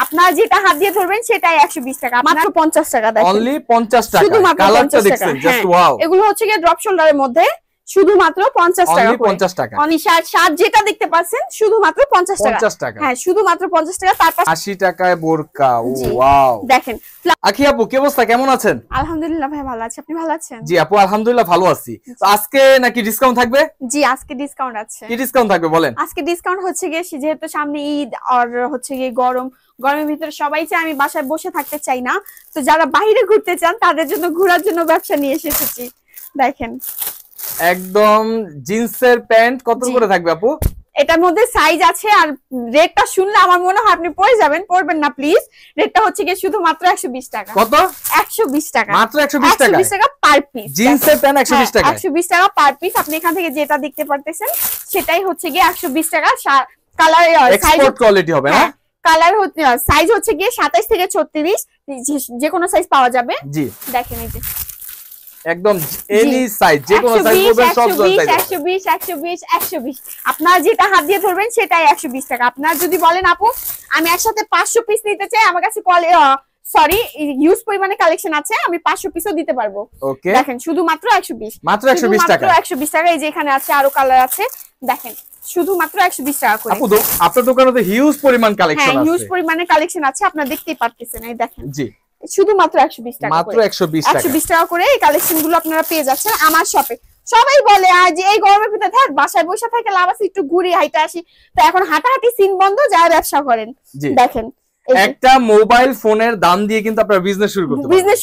আপনারা যেটা হাত দিয়ে ধরবেন সেটাই 120 টাকা, মাত্র 50 টাকা। অনলি 50 টাকা। কালারটা দেখছেন জাস্ট ওয়াও। এগুলো হচ্ছে কি ড্রপ শোল্ডারের মধ্যে শুধুমাত্র 50 টাকা। অনলি 50 টাকা। অনলি শার্ট যেটা দেখতে পাচ্ছেন শুধুমাত্র 50 টাকা। 50 টাকা, হ্যাঁ শুধুমাত্র 50 টাকা। তারপর 80 টাকায় বোরকা। ওয়াও দেখেন। আখি আপু কি অবস্থা, কেমন আছেন? আলহামদুলিল্লাহ ভাই ভালো আছি, আপনি ভালো আছেন? জি আপু আলহামদুলিল্লাহ ভালো আছি। তো আজকে নাকি ডিসকাউন্ট থাকবে? জি আজকে ডিসকাউন্ট আছে। কি ডিসকাউন্ট থাকবে বলেন? আজকে ডিসকাউন্ট হচ্ছে গিয়ে যেহেতু সামনে ঈদ আর হচ্ছে গিয়ে গরমের ভিতরে সবাই চায় আমি বাসায় বসে থাকতে চাই না, তো যারা বাইরে ঘুরতে চান তাদের জন্য ঘোরার জন্য ব্যবসা নিয়ে এসেছি। দেখেন একদম জিন্সের প্যান্ট কত করে থাকবে আপু? এটার মধ্যে সাইজ আছে, আর রেটটা শুনলে আমার মনে হয় আপনি পড়ে যাবেন, পড়বেন না প্লিজ। রেটটা হচ্ছে কি শুধু মাত্র 120 টাকা। কত? 120 টাকা, মাত্র 120 টাকা। 120 টাকা পার পিস। জিন্সের প্যান্ট 120 টাকা, 120 টাকা পার পিস। আপনি এখান থেকে যেটা দেখতে পারতেছেন সেটাই হচ্ছে কি 120 টাকা। কালার এক্সপোর্ট কোয়ালিটি হবে না? কালার হচ্ছে সাইজ হচ্ছে কি 27 থেকে 36, যে কোনো সাইজ পাওয়া যাবে। জি দেখেন এই যে একদম এনি সাইজ, যে কোনো সাইজ পাবেন, সব সাইজ। 120 120 120। আপনারা যেটা হাত দিয়ে ধরবেন সেটাই 120 টাকা। আপনারা যদি বলেন আপু আমি একসাথে 500 পিস নিতে চাই, আমার কাছে সরি হিউজ পরিমাণে কালেকশন আছে, আমি 500 পিসও দিতে পারবো। ওকে দেখেন শুধুমাত্র 120, মাত্র 120 টাকা। 120 টাকা। এই যে এখানে আছে আরো কালার আছে, দেখেন শুধুমাত্র 120 টাকা করে। আপু আপনার দোকানে তো হিউজ পরিমাণ কালেকশন আছে। হ্যাঁ হিউজ পরিমাণে কালেকশন আছে, আপনারা দেখতেই পারতেছেন। এই দেখেন জি শুধুমাত্র 120 টাকা, মাত্র 120 টাকা। 120 টাকা করে এই কালেকশন গুলো আপনারা পেয়ে যাচ্ছেন আমার শপে। সবাই বলে আজ এই গরমের ভিতরে থাক বাসায় বসে থাকে লাভ আছে, একটু ঘুরি হাইটা আসি, তো এখন হাঁটাহাঁটি সিন বন্ধ, যারা ব্যবসা করেন দেখেন একটা মোবাইল ফোনের দাম দিয়ে কিন্তু আপনারা বিজনেস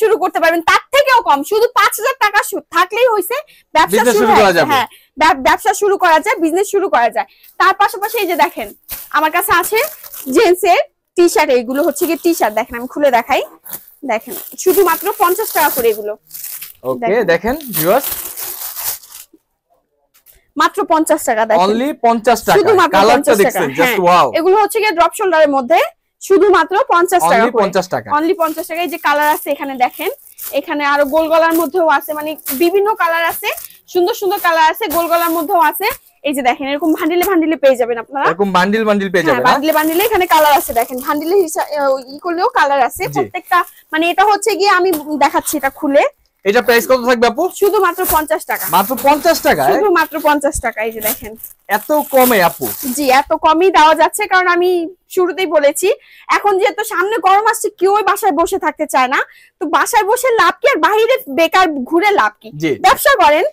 শুরু করতে পারবেন। তার থেকেও কম, শুধু 5000 টাকা থাকলেই হইছে ব্যবসা শুরু করা যাবে। হ্যাঁ ব্যবসা শুরু করা যায়, বিজনেস শুরু করা যায়। তার পাশাপাশি এই যে দেখেন আমার কাছে আছে জেন্টসের টি শার্ট, এইগুলো হচ্ছে কি টি শার্ট, দেখেন আমি খুলে দেখাই। দেখেন শুধুমাত্র 50 টাকা করে এগুলো। ওকে দেখেন ভিউয়ার্স মাত্র 50 টাকা। দেখেন অনলি 50 টাকা। কালারটা দেখছেন জাস্ট ওয়াও। এগুলো হচ্ছে কি ড্রপ শোল্ডারের মধ্যে শুধুমাত্র 50 টাকা। অনলি 50 টাকা, অনলি 50 টাকা। এই যে কালার আছে এখানে দেখেন, এখানে আরো গোল গলার মধ্যেও আছে, মানে বিভিন্ন কালার আছে, সুন্দর সুন্দর কালার আছে, গোল গলার মধ্যেও আছে। এই যে দেখেন এরকম বান্ডিলে বান্ডিলে পেয়ে যাবেন আপনারা, এরকম বান্ডিল বান্ডিল পেয়ে যাবেন। বান্ডিলে বান্ডিলে এখানে কালার আছে, দেখেন বান্ডিলে ই করলেও কালার আছে প্রত্যেকটা। মানে এটা হচ্ছে গিয়ে আমি দেখাচ্ছি এটা খুলে। এটা প্রাইস কত থাকবে আপু? শুধুমাত্র 50 টাকা। মাত্র 50 টাকা, শুধুমাত্র 50 টাকা। এই যে দেখেন এত কমে আপু? জি এত কমই দেওয়া যাচ্ছে, কারণ আমি শুরুতেই বলেছি এখন যেহেতু সামনে গরম আসছে কেউ বাসায় বসে থাকতে চায় না, তো বাসায় বসে লাভ কি আর বাইরে বেকার ঘুরে লাভ কি? ব্যবসা করেন,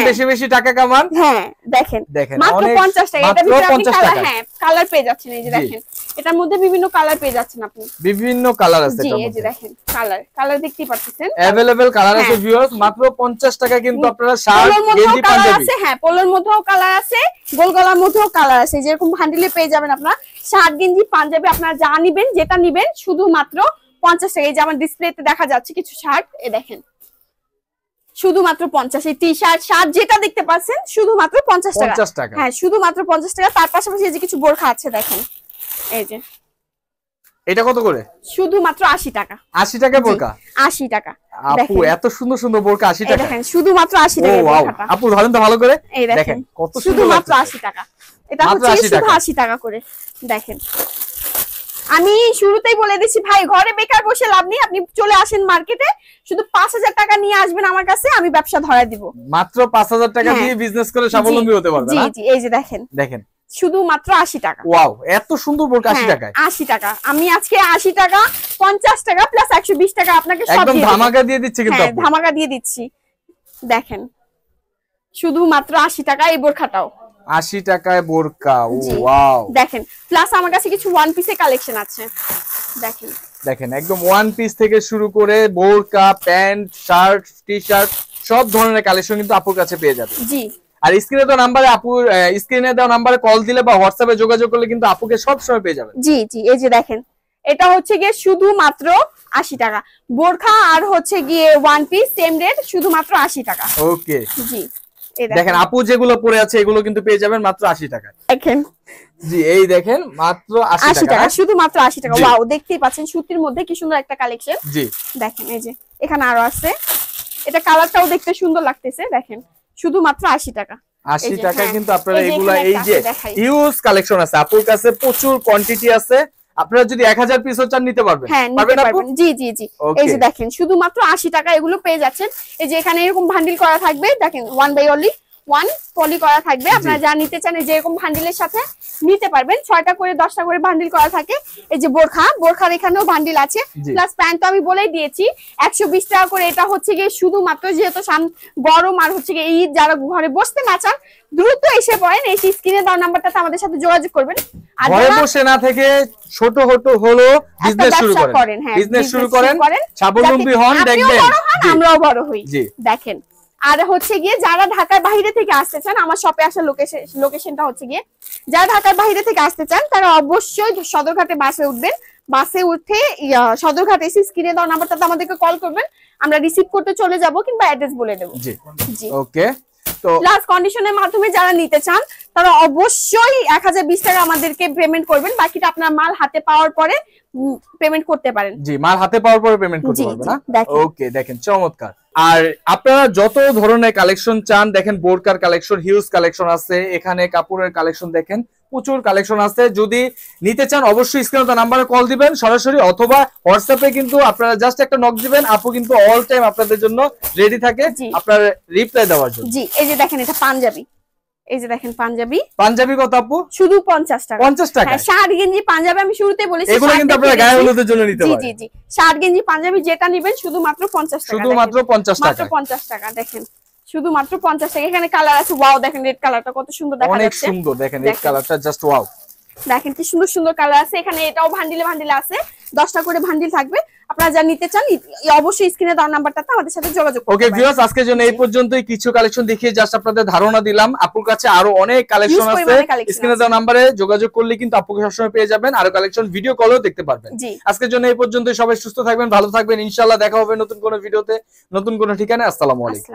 বেশি বেশি টাকা কামান। হ্যাঁ দেখেন মাত্র 50 টাকা। এটা ভিতরে আপনি কালার, হ্যাঁ কালার পেয়ে যাচ্ছেন। এই যে দেখেন এটার মধ্যে বিভিন্ন কালার পেয়ে যাচ্ছেন আপনি, বিভিন্ন কালার আছে। জি এই যে দেখেন কালার দেখতেই পাচ্ছেন, अवेलेबल কালার আছে ভিউয়ার্স। মাত্র 50 টাকা কিন্তু আপনারা শার্ট গেঞ্জি পাঞ্জাবি আছে। হ্যাঁ পোলোর মধ্যেও কালার আছে, গোল গলার মধ্যেও কালার আছে, যেরকম বান্ডিলে পেয়ে যাবেন আপনারা শার্ট গেঞ্জি পাঞ্জাবি। আপনারা যা নিবেন যেটা নিবেন শুধুমাত্র 50 টাকা। এই যে আমার ডিসপ্লেতে দেখা যাচ্ছে কিছু শার্ট, এ দেখেন শুধুমাত্র 50। এই টি শার্ট যেটা দেখতে পাচ্ছেন শুধুমাত্র 50 টাকা। হ্যাঁ শুধুমাত্র 50 টাকা। তার পাশাপাশি এই যে কিছু বোরখা আছে দেখেন, এই যে এটা কত করে? শুধুমাত্র 80 টাকা। 80 টাকা বোরকা? 80 টাকা। আপু এত সুন্দর সুন্দর বোরকা 80 টাকা? দেখেন শুধুমাত্র 80 টাকা বোরকাটা। আপু ধরেন তো ভালো করে, এই দেখেন কত সুন্দর, শুধুমাত্র 80 টাকা। এটা হচ্ছে শুধু 80 টাকা করে। দেখেন আমি শুরুতেই বলে দিচ্ছি ভাই ঘরে বেকার বসে লাভ নেই, আপনি চলে আসেন মার্কেটে, শুধু 5000 টাকা নিয়ে আসবেন আমার কাছে, আমি ব্যবসা ধরায় দিব। মাত্র 5000 টাকা দিয়ে বিজনেস করে স্বাবলম্বী হতে পারবেন। জি জি এই যে দেখেন শুধুমাত্র 80 টাকা। ওয়াও এত সুন্দর বোরকা 80 টাকায়? 80 টাকা। আমি আজকে 80 টাকা 50 টাকা প্লাস 120 টাকা আপনাকে সব একদম ধামাকা দিয়ে দিচ্ছি কিন্তু আপু। ধামাকা দিয়ে দিচ্ছি। দেখেন শুধুমাত্র 80 টাকা এই বোরখাটাও। 80 টাকায় বোরকা। ওয়াও দেখেন প্লাস আমার কাছে কিছু ওয়ান পিসের কালেকশন আছে। দেখেন একদম ওয়ান পিস থেকে শুরু করে বোরকা, প্যান্ট, শার্ট, টি শার্ট সব ধরনের কালেকশন কিন্তু আপুর কাছে পেয়ে যাবেন। জি আর স্ক্রিনে দেওয়া নাম্বারে স্ক্রিনে দেওয়া নাম্বারে কল দিলে বা হোয়াটসঅ্যাপে যোগাযোগ করলে কিন্তু আপুকে সব সময় পেয়ে যাবেন। জি জি এই যে দেখেন এটা হচ্ছে গিয়ে শুধুমাত্র 80 টাকা। বোরখা আর হচ্ছে গিয়ে ওয়ান পিস সেম রেট, শুধুমাত্র 80 টাকা। ওকে জি দেখেন আপু যেগুলো পরে আছে এগুলো কিন্তু পেয়ে যাবেন মাত্র 80 টাকা। দেখেন জি এই দেখেন মাত্র 80 টাকা, শুধুমাত্র 80 টাকা। ওয়াও দেখতেই পাচ্ছেন সুতির মধ্যে কি সুন্দর একটা কালেকশন। জি দেখেন এই যে এখানে আরো আছে, এটা কালারটাও দেখতে সুন্দর লাগতেছে। দেখেন শুধুমাত্র 80 টাকা। 80 টাকা হ্যাঁ, কিন্তু আপনারা এই যে এগুলা এখানে এই একটা যে আছে, দেখাই। হিউজ কালেকশন আছে আপুর কাছে, প্রচুর কোয়ান্টিটি আছে। আপনারা যদি 1000 পিসও চান নিতে পারবেন। হ্যাঁ, নিতে পারবেন আপু? পারবেন। জি জি জি। এই যে ওকে দেখেন শুধুমাত্র 80 টাকা এগুলো পেয়ে যাচ্ছেন। এই যে এখানে এরকম বান্ডিল করা থাকবে, দেখেন 1 বাই অনলি 1 পলি করা থাকবে। আপনারা যা নিতে চান এই যে এরকম বান্ডিলের সাথে নিতে পারবেন। 6টা করে 10টা করে বান্ডিল করা থাকে। এই যে বোরখার এখানেও বান্ডিল আছে, জি। প্লাস প্যান্ট তো আমি বলেই দিয়েছি 120 টাকা করে। এটা হচ্ছে গিয়ে শুধুমাত্র যেহেতু গরম আর হচ্ছে গিয়ে ঈদ, যারা ঘরে বসতে না চান দ্রুত এসে পড়েন, এই স্ক্রিনে দেওয়া নাম্বারটাতে আমাদের সাথে যোগাযোগ করবেন। আর ঘরে যারা বসে না থেকে ছোট হলো একটা বিজনেস শুরু ব্যবসা করেন, হ্যাঁ, বিজনেস শুরু business করেন, স্বাবলম্বী হন, আপনিও দেখবেন। বড় হন, জি, আমরাও বড় হই। জি। দেখেন আর হচ্ছে গিয়ে যারা ঢাকার বাইরে থেকে আসতে চান, আমার শপে আসার লোকেশনটা হচ্ছে গিয়ে, যারা ঢাকার বাইরে থেকে আসতে চান তারা অবশ্যই সদরঘাটে বাসে উঠবেন। বাসে উঠে সদরঘাট এসে স্ক্রিনে দেওয়া নাম্বারটাতে আমাদেরকে কল করবেন, আমরা রিসিভ করতে চলে যাব কিংবা অ্যাড্রেস বলে দেব। জি জি। ওকে। তো প্লাস কন্ডিশনের মাধ্যমে যারা নিতে চান তারা অবশ্যই 1020 টাকা আমাদেরকে পেমেন্ট করবেন, বাকিটা আপনার মাল হাতে পাওয়ার পরে পেমেন্ট করতে পারেন। জি, মাল হাতে পাওয়ার পরে পেমেন্ট করতে জি, পারবেন জি, না? দেখেন। ওকে, দেখেন চমৎকার। আর আপনারা যত ধরনের কালেকশন চান, দেখেন বোরকার কালেকশন, হিউজ কালেকশন আছে এখানে, কাপড়ের কালেকশন দেখেন প্রচুর কালেকশন আছে। যদি নিতে চান অবশ্যই স্ক্রিনে দেওয়া নাম্বারে কল দিবেন সরাসরি, অথবা হোয়াটসঅ্যাপে কিন্তু আপনারা জাস্ট একটা নক দিবেন, আপু কিন্তু অল টাইম আপনাদের জন্য রেডি থাকে জি। আপনার রিপ্লাই দেওয়ার জন্য। জি, এই যে দেখেন এটা পাঞ্জাবি, এই যে দেখেন পাঞ্জাবি পাঞ্জাবি কত আপু? শুধু 50 টাকা। 50 টাকা? হ্যাঁ, শার্ট গেঞ্জি পাঞ্জাবি আমি শুরুতে বলেছি, এগুলো কিন্তু আপনারা গায়ে হলুদের জন্য নিতে জি পারেন। জি জি। শার্ট গেঞ্জি পাঞ্জাবি যেটা নেবেন শুধুমাত্র 50 টাকা, শুধুমাত্র দেখেন। 50 মাত্র টাকা। 50 টাকা, দেখেন শুধুমাত্র 50 টাকা। এখানে কালার আছে, ওয়াও দেখেন রেড কালারটা কত সুন্দর দেখা অনেক যাচ্ছে। সুন্দর, দেখেন এই দেখেন। কালারটা জাস্ট ওয়াও। দেখেন কি সুন্দর সুন্দর কালার আছে এখানে, এটাও ভান্ডিলে আছে, 10টা করে ভান্ডিল থাকবে। আপনারা যা নিতে চান অবশ্যই স্ক্রিনে দেওয়া নাম্বারটাতে আমাদের সাথে যোগাযোগ করতে ওকে পারেন। ভিউয়ার্স, আজকের জন্য এই পর্যন্তই। কিছু কালেকশন দেখিয়ে জাস্ট আপনাদের ধারণা দিলাম। আপুর কাছে আরো অনেক কালেকশন Huge আছে, পরিমাণে collection স্ক্রিনে আছে। দেওয়া নম্বরে যোগাযোগ করলে কিন্তু আপুকে সবসময় পেয়ে যাবেন, আরো কালেকশন ভিডিও কলেও দেখতে পারবেন। জি। আজকের জন্য এই পর্যন্তই। সবাই সুস্থ থাকবেন, ভালো থাকবেন, ইনশাআল্লাহ দেখা হবে নতুন কোনো ভিডিওতে, নতুন কোনো ঠিকানায়। আসসালামু আলাইকুম।